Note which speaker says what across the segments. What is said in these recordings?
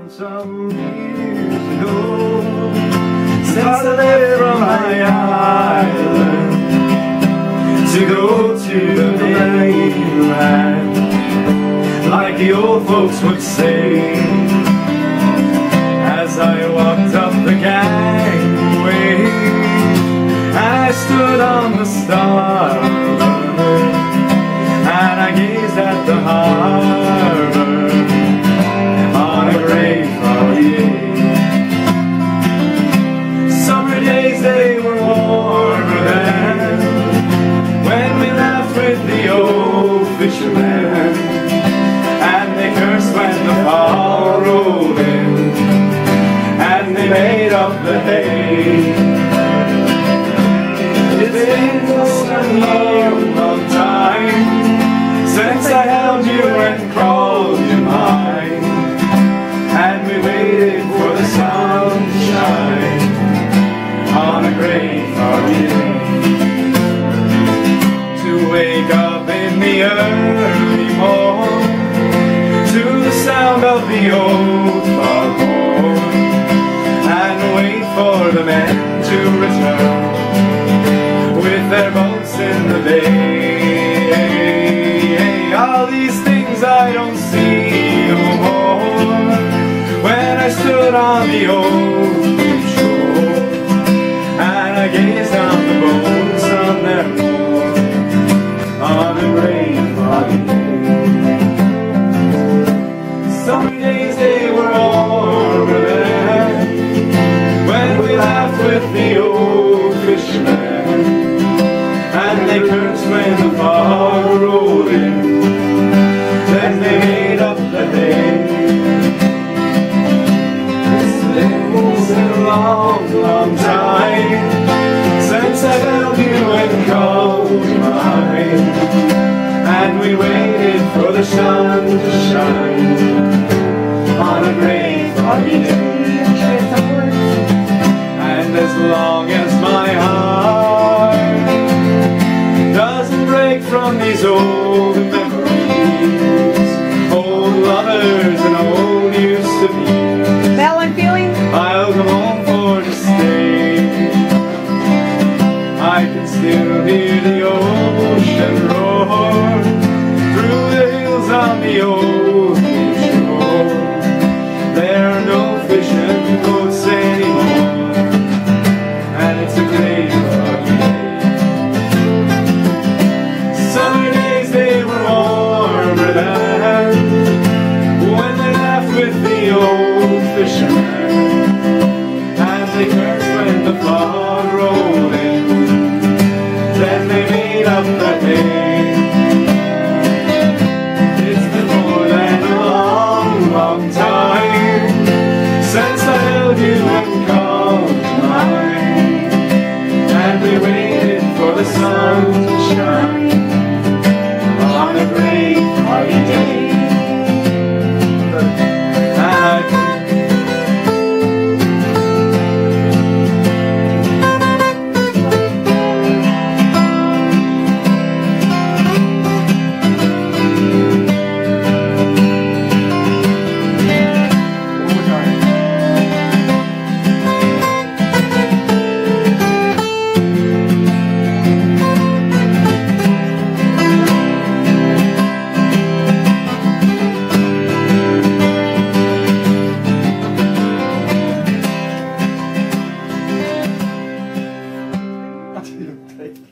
Speaker 1: Some years ago, since I left from my island to go to the mainland, like the old folks would say, as I walked up the gangway, I stood on the starboard and I gazed at the harbor on a gray foggy day. Summer days, they were warmer than when we laughed with the old fishermen, and they cursed when the fall rolled in and they made up the hay. It's been such a long, long time since I held you and called you mine, and we waited for the sun to shine on a gray foggy day. To wake up in the early morn to the sound of the old foghorn, and wait for the men to return with their boats in the bay. All these things I don't see no more when I stood on the old shore and I gazed on the boats on their moor on a gray foggy day. Summer days, they were warmer than when we laughed with the old fishermen, and they cursed when the fog rolled in, then they made up the hay. It's been a long, long time since I held you and called you mine, and we waited for the sun to shine on a gray foggy day. And as long as my heart doesn't break from these old memories, old lovers and old used to be,
Speaker 2: That one feeling?
Speaker 1: I'll come home for to stay. I can still hear the ocean roar through the hills on the old shore. There are no fishing boats anymore, and it's a gray foggy day. Summer days, they were warmer than when they laughed with the old fishermen, and they cursed when the fog rolled in, then they made up the hay. It's been more than a long, long time since I held you and called you mine, and we waited for the sun to shine on a gray foggy day.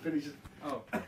Speaker 3: Finish it. Oh.